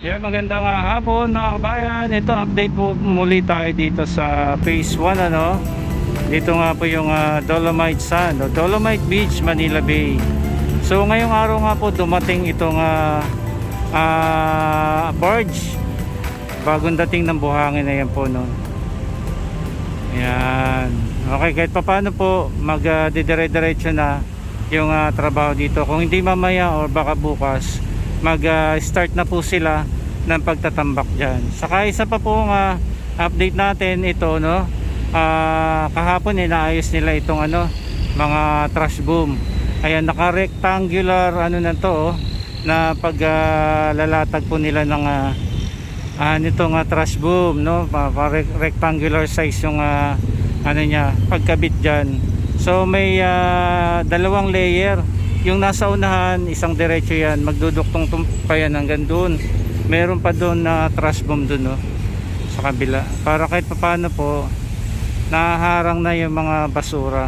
Yeah, magandang hapon mga kabayan. Ito, update po muli tayo dito sa phase 1 ano. Dito nga po yung Dolomite Sand o Dolomite Beach, Manila Bay. So ngayong araw nga po dumating itong barge. Bagong dating ng buhangin na yan po no. Yan. Okay, kahit pa paano po dire-diretso na yung trabaho dito. Kung hindi mamaya or baka bukas start na po sila ng pagtatambak dyan. Saka isa pa po update natin ito no, kahapon inaayos nila itong mga trash boom. Ayan, naka rectangular na to na lalatag po nila ng nitong trash boom no, rectangular size yung niya pagkabit dyan. So may dalawang layer. Yung nasa unahan, isang diretso yan, magduduktong pa yan hanggang doon. Meron pa doon na trash bomb doon no, sa kabila. Para kahit paano po, nahaharang na yung mga basura.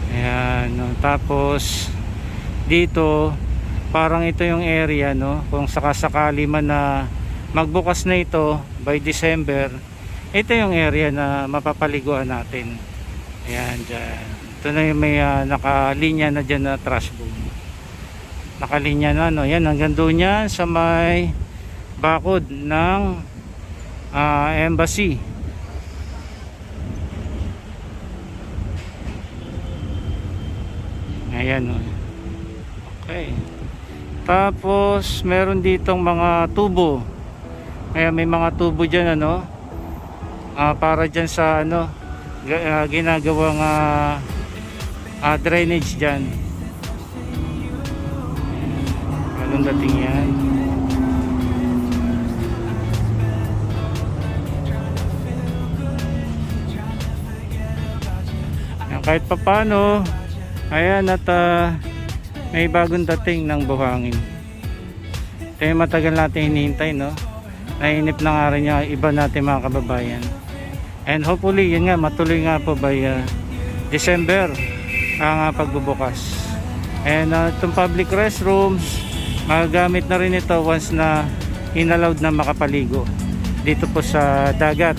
Ayan, no. Tapos, dito, parang ito yung area, no. Kung sakasakali man na magbukas na ito by December, ito yung area na mapapaliguan natin. Ayan, dyan. Ito na yung may nakalinya na dyan na trash boom. Nakalinya na no. Yan hanggang doon yan sa may bakod ng embassy. Ayan no. Okay. Tapos meron ditong mga tubo. Kaya may mga tubo dyan para dyan sa ginagawang drainage dyan. Anong dating yan? Kahit papano, ayan at may bagong dating ng buhangin. Ito yung matagal natin hinihintay no. Nainip na nga rin yung iba natin mga kababayan. And hopefully yun nga matuloy nga po by December ang pagbubukas. And itong public restrooms magagamit na rin ito once na inallowed na makapaligo dito po sa dagat.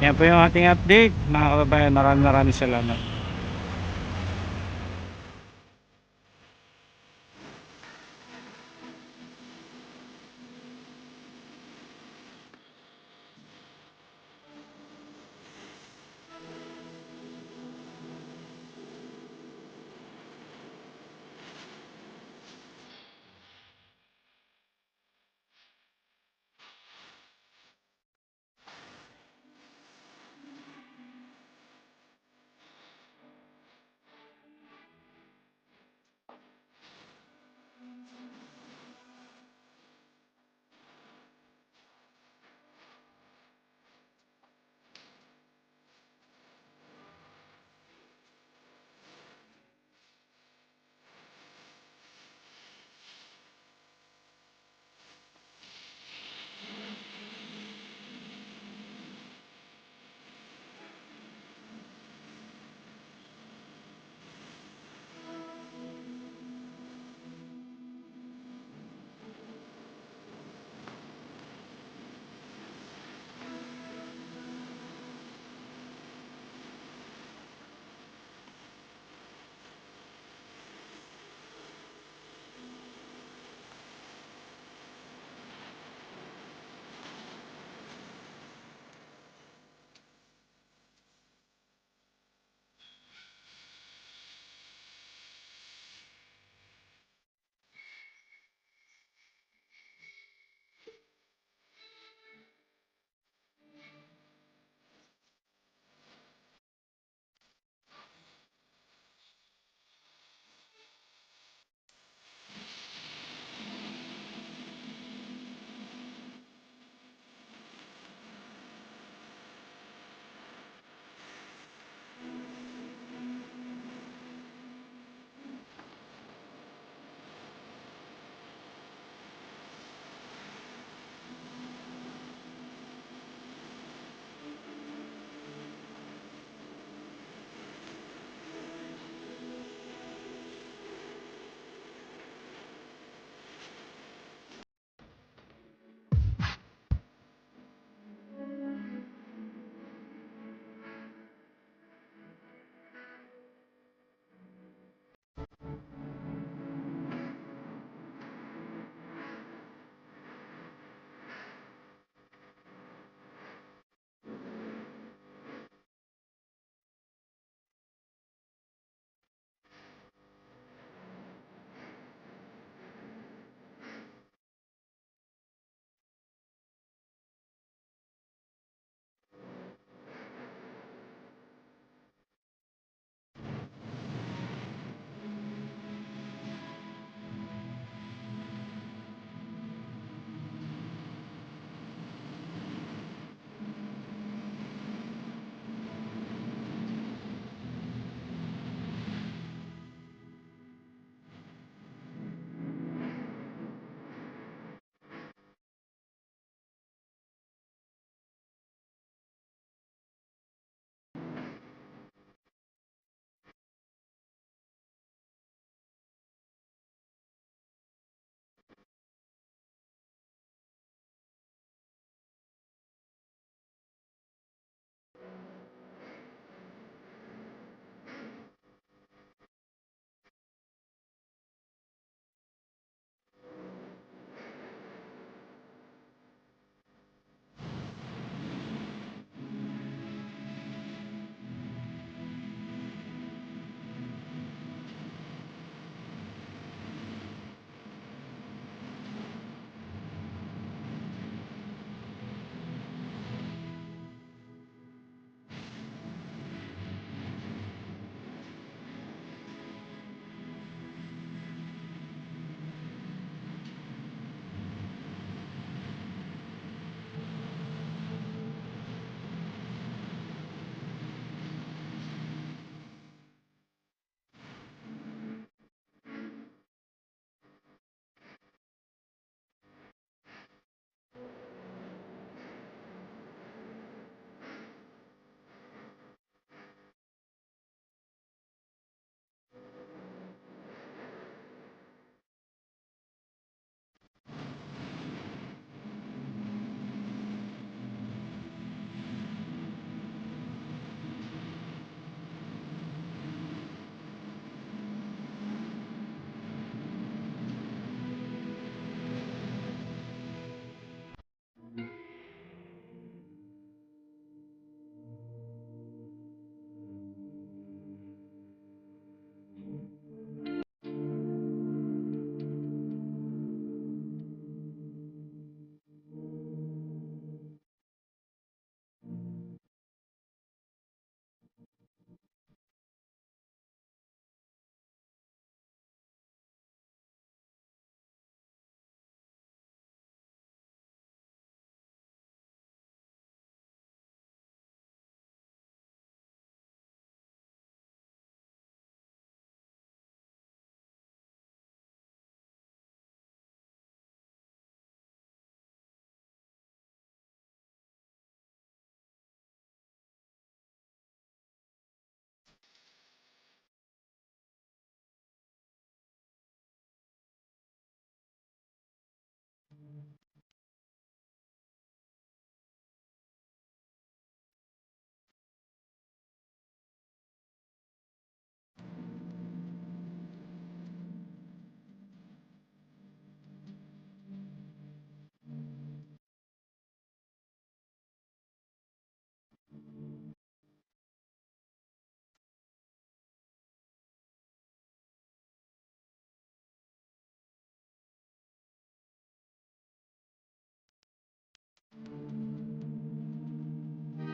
Yan po yung ating update mga kababayan. Maraming salamat.